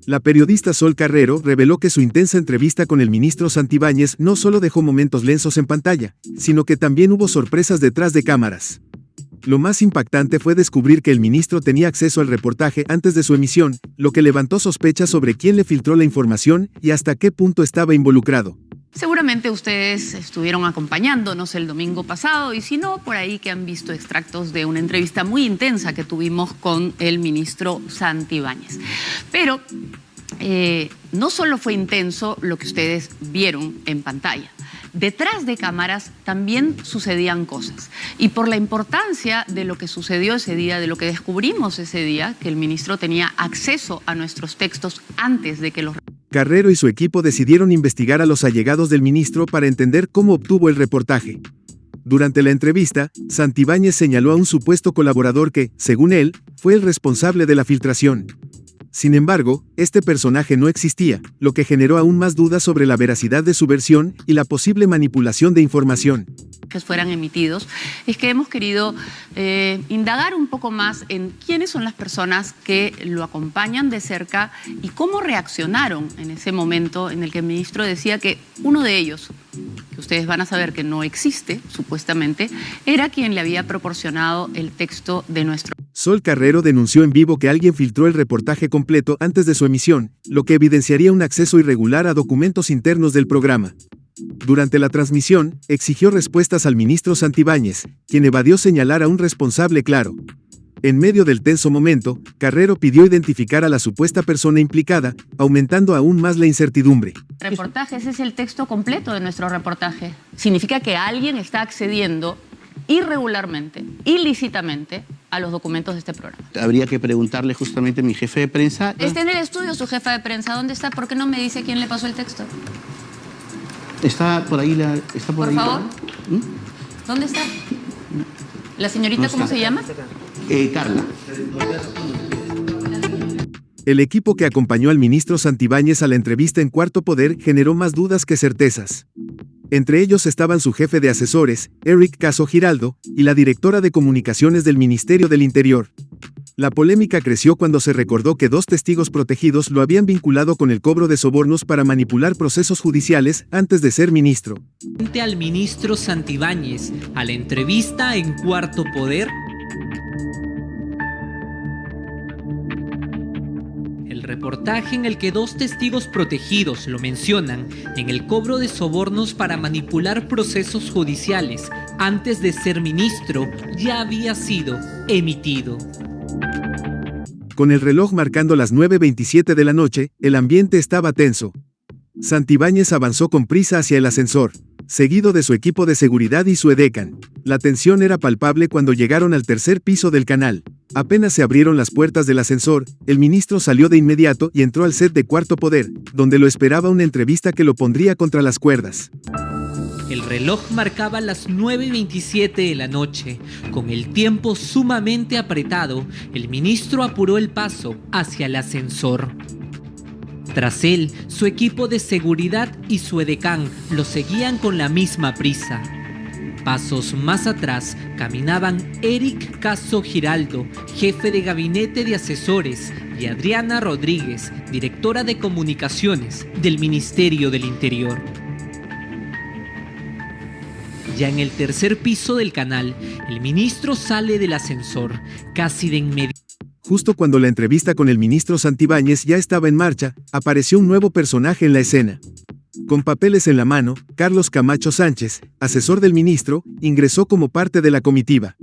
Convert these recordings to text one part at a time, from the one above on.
La periodista Sol Carrero reveló que su intensa entrevista con el ministro Santibáñez no solo dejó momentos lensos en pantalla, sino que también hubo sorpresas detrás de cámaras. Lo más impactante fue descubrir que el ministro tenía acceso al reportaje antes de su emisión, lo que levantó sospechas sobre quién le filtró la información y hasta qué punto estaba involucrado. Seguramente ustedes estuvieron acompañándonos el domingo pasado y si no, por ahí que han visto extractos de una entrevista muy intensa que tuvimos con el ministro Santibáñez. Pero no solo fue intenso lo que ustedes vieron en pantalla. Detrás de cámaras también sucedían cosas. Y por la importancia de lo que sucedió ese día, de lo que descubrimos ese día, que el ministro tenía acceso a nuestros textos antes de que los... Carrero y su equipo decidieron investigar a los allegados del ministro para entender cómo obtuvo el reportaje. Durante la entrevista, Santibáñez señaló a un supuesto colaborador que, según él, fue el responsable de la filtración. Sin embargo, este personaje no existía, lo que generó aún más dudas sobre la veracidad de su versión y la posible manipulación de información. Que fueran emitidos, es que hemos querido indagar un poco más en quiénes son las personas que lo acompañan de cerca y cómo reaccionaron en ese momento en el que el ministro decía que uno de ellos, que ustedes van a saber que no existe, supuestamente, era quien le había proporcionado el texto de nuestro... Sol Carrero denunció en vivo que alguien filtró el reportaje completo antes de su emisión, lo que evidenciaría un acceso irregular a documentos internos del programa. Durante la transmisión, exigió respuestas al ministro Santibáñez, quien evadió señalar a un responsable claro. En medio del tenso momento, Carrero pidió identificar a la supuesta persona implicada, aumentando aún más la incertidumbre. Reportaje, ese es el texto completo de nuestro reportaje. Significa que alguien está accediendo irregularmente, ilícitamente, a los documentos de este programa. Habría que preguntarle justamente a mi jefe de prensa. Está en el estudio su jefa de prensa. ¿Dónde está? ¿Por qué no me dice quién le pasó el texto? Está por ahí por favor. ¿Dónde está? ¿La señorita no cómo se llama? Carla. El equipo que acompañó al ministro Santibáñez a la entrevista en Cuarto Poder generó más dudas que certezas. Entre ellos estaban su jefe de asesores, Eric Caso Giraldo, y la directora de comunicaciones del Ministerio del Interior. La polémica creció cuando se recordó que 2 testigos protegidos lo habían vinculado con el cobro de sobornos para manipular procesos judiciales antes de ser ministro. Frente al ministro Santibáñez, a la entrevista en Cuarto Poder, el reportaje en el que 2 testigos protegidos lo mencionan en el cobro de sobornos para manipular procesos judiciales antes de ser ministro ya había sido emitido. Con el reloj marcando las 9:27 de la noche, el ambiente estaba tenso. Santibáñez avanzó con prisa hacia el ascensor, seguido de su equipo de seguridad y su edecán. La tensión era palpable cuando llegaron al tercer piso del canal. Apenas se abrieron las puertas del ascensor, el ministro salió de inmediato y entró al set de Cuarto Poder, donde lo esperaba una entrevista que lo pondría contra las cuerdas. El reloj marcaba las 9:27 de la noche. Con el tiempo sumamente apretado, el ministro apuró el paso hacia el ascensor. Tras él, su equipo de seguridad y su edecán lo seguían con la misma prisa. Pasos más atrás caminaban Eric Caso Giraldo, jefe de gabinete de asesores, y Adriana Rodríguez, directora de comunicaciones del Ministerio del Interior. Ya en el tercer piso del canal, el ministro sale del ascensor, casi de inmediato. Justo cuando la entrevista con el ministro Santibáñez ya estaba en marcha, apareció un nuevo personaje en la escena. Con papeles en la mano, Carlos Camacho Sánchez, asesor del ministro, ingresó como parte de la comitiva.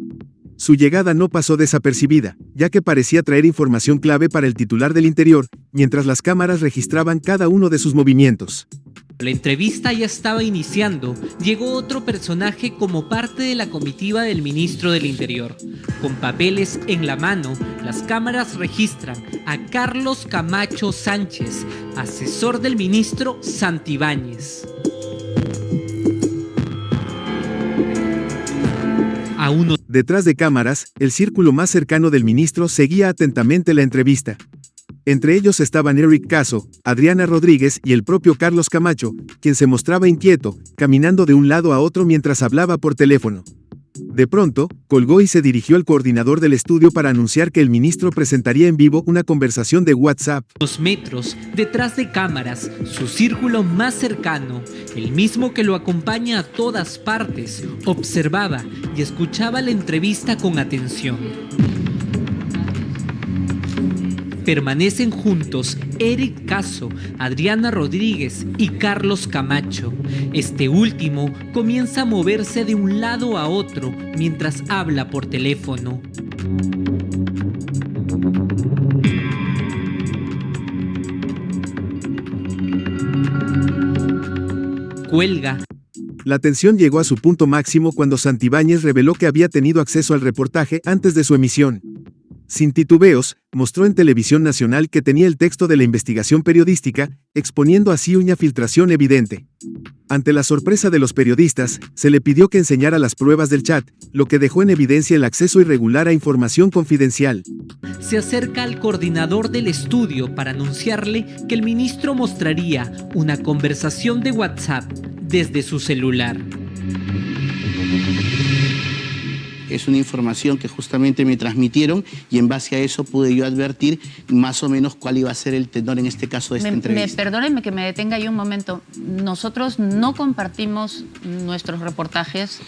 Su llegada no pasó desapercibida, ya que parecía traer información clave para el titular del Interior, mientras las cámaras registraban cada uno de sus movimientos. La entrevista ya estaba iniciando. Llegó otro personaje como parte de la comitiva del ministro del Interior. Con papeles en la mano, las cámaras registran a Carlos Camacho Sánchez, asesor del ministro Santibáñez. Detrás de cámaras, el círculo más cercano del ministro seguía atentamente la entrevista. Entre ellos estaban Eric Caso, Adriana Rodríguez y el propio Carlos Camacho, quien se mostraba inquieto, caminando de un lado a otro mientras hablaba por teléfono. De pronto, colgó y se dirigió al coordinador del estudio para anunciar que el ministro presentaría en vivo una conversación de WhatsApp. 2 metros, detrás de cámaras, su círculo más cercano, el mismo que lo acompaña a todas partes, observaba y escuchaba la entrevista con atención. Permanecen juntos Eric Caso, Adriana Rodríguez y Carlos Camacho. Este último comienza a moverse de un lado a otro mientras habla por teléfono. Cuelga. La tensión llegó a su punto máximo cuando Santibáñez reveló que había tenido acceso al reportaje antes de su emisión. Sin titubeos, mostró en Televisión Nacional que tenía el texto de la investigación periodística, exponiendo así una filtración evidente. Ante la sorpresa de los periodistas, se le pidió que enseñara las pruebas del chat, lo que dejó en evidencia el acceso irregular a información confidencial. Se acerca al coordinador del estudio para anunciarle que el ministro mostraría una conversación de WhatsApp desde su celular. Es una información que justamente me transmitieron y en base a eso pude yo advertir más o menos cuál iba a ser el tenor en este caso de esta entrevista. Perdónenme que me detenga ahí un momento. Nosotros no compartimos nuestros reportajes.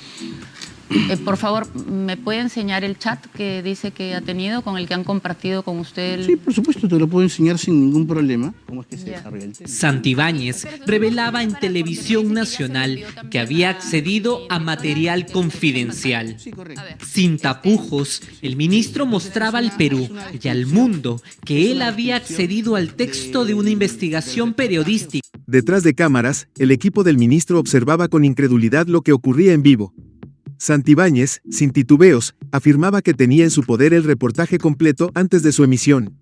Por favor, ¿me puede enseñar el chat que dice que ha tenido, con el que han compartido con usted? Sí, por supuesto, te lo puedo enseñar sin ningún problema. ¿Cómo es que se desarrolla el tema? Santibáñez revelaba en Televisión Nacional que había accedido a material confidencial. Sin tapujos, el ministro mostraba al Perú y al mundo que él había accedido al texto de una investigación periodística. Detrás de cámaras, el equipo del ministro observaba con incredulidad lo que ocurría en vivo. Santibáñez, sin titubeos, afirmaba que tenía en su poder el reportaje completo antes de su emisión.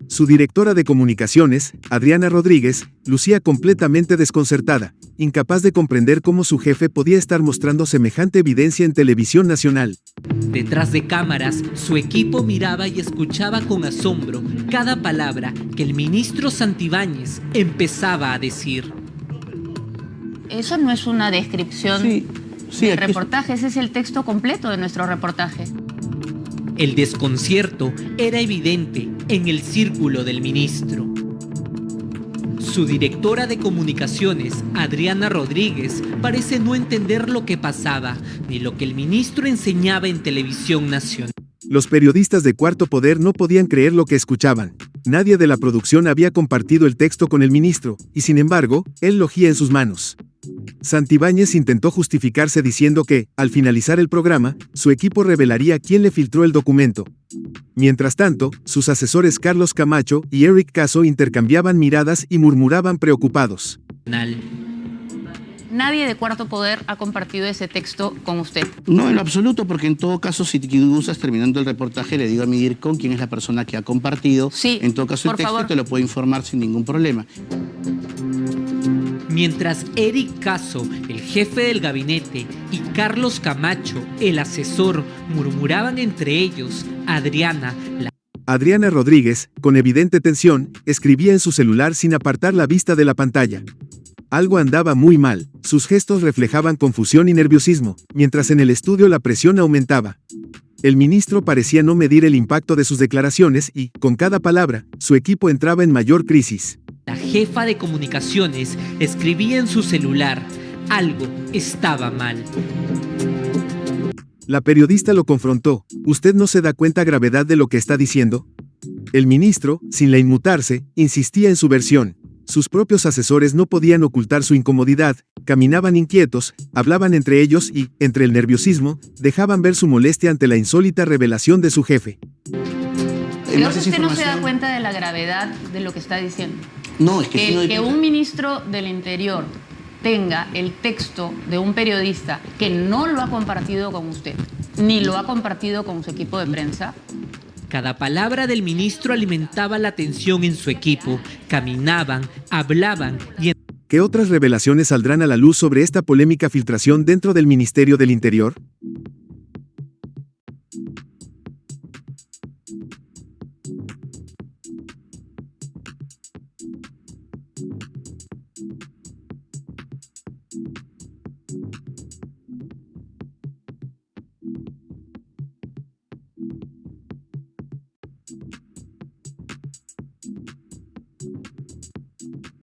Su directora de comunicaciones, Adriana Rodríguez, lucía completamente desconcertada, incapaz de comprender cómo su jefe podía estar mostrando semejante evidencia en Televisión Nacional. Detrás de cámaras, su equipo miraba y escuchaba con asombro cada palabra que el ministro Santibáñez empezaba a decir. Eso no es una descripción del reportaje, ese es el texto completo de nuestro reportaje. El desconcierto era evidente en el círculo del ministro. Su directora de comunicaciones, Adriana Rodríguez, parece no entender lo que pasaba, ni lo que el ministro enseñaba en Televisión Nacional. Los periodistas de Cuarto Poder no podían creer lo que escuchaban. Nadie de la producción había compartido el texto con el ministro, y sin embargo, él lo gía en sus manos. Santibáñez intentó justificarse diciendo que, al finalizar el programa, su equipo revelaría quién le filtró el documento. Mientras tanto, sus asesores Carlos Camacho y Eric Caso intercambiaban miradas y murmuraban preocupados. Nadie de Cuarto Poder ha compartido ese texto con usted. No, en lo absoluto, porque en todo caso, si gustas, terminando el reportaje, le digo a mi DIRCOM quién es la persona que ha compartido. Sí, en todo caso, el texto te lo puedo informar sin ningún problema. Mientras Eric Caso, el jefe del gabinete, y Carlos Camacho, el asesor, murmuraban entre ellos, Adriana Rodríguez, con evidente tensión, escribía en su celular sin apartar la vista de la pantalla. Algo andaba muy mal, sus gestos reflejaban confusión y nerviosismo, mientras en el estudio la presión aumentaba. El ministro parecía no medir el impacto de sus declaraciones y, con cada palabra, su equipo entraba en mayor crisis. La jefa de comunicaciones escribía en su celular, algo estaba mal. La periodista lo confrontó, ¿usted no se da cuenta gravedad de lo que está diciendo? El ministro, sin la inmutarse, insistía en su versión. Sus propios asesores no podían ocultar su incomodidad, caminaban inquietos, hablaban entre ellos y, entre el nerviosismo, dejaban ver su molestia ante la insólita revelación de su jefe. Creo que usted no se da cuenta de la gravedad de lo que está diciendo. No, es que que un ministro del Interior tenga el texto de un periodista que no lo ha compartido con usted, ni lo ha compartido con su equipo de prensa. Cada palabra del ministro alimentaba la tensión en su equipo. Caminaban, hablaban y... ¿Qué otras revelaciones saldrán a la luz sobre esta polémica filtración dentro del Ministerio del Interior?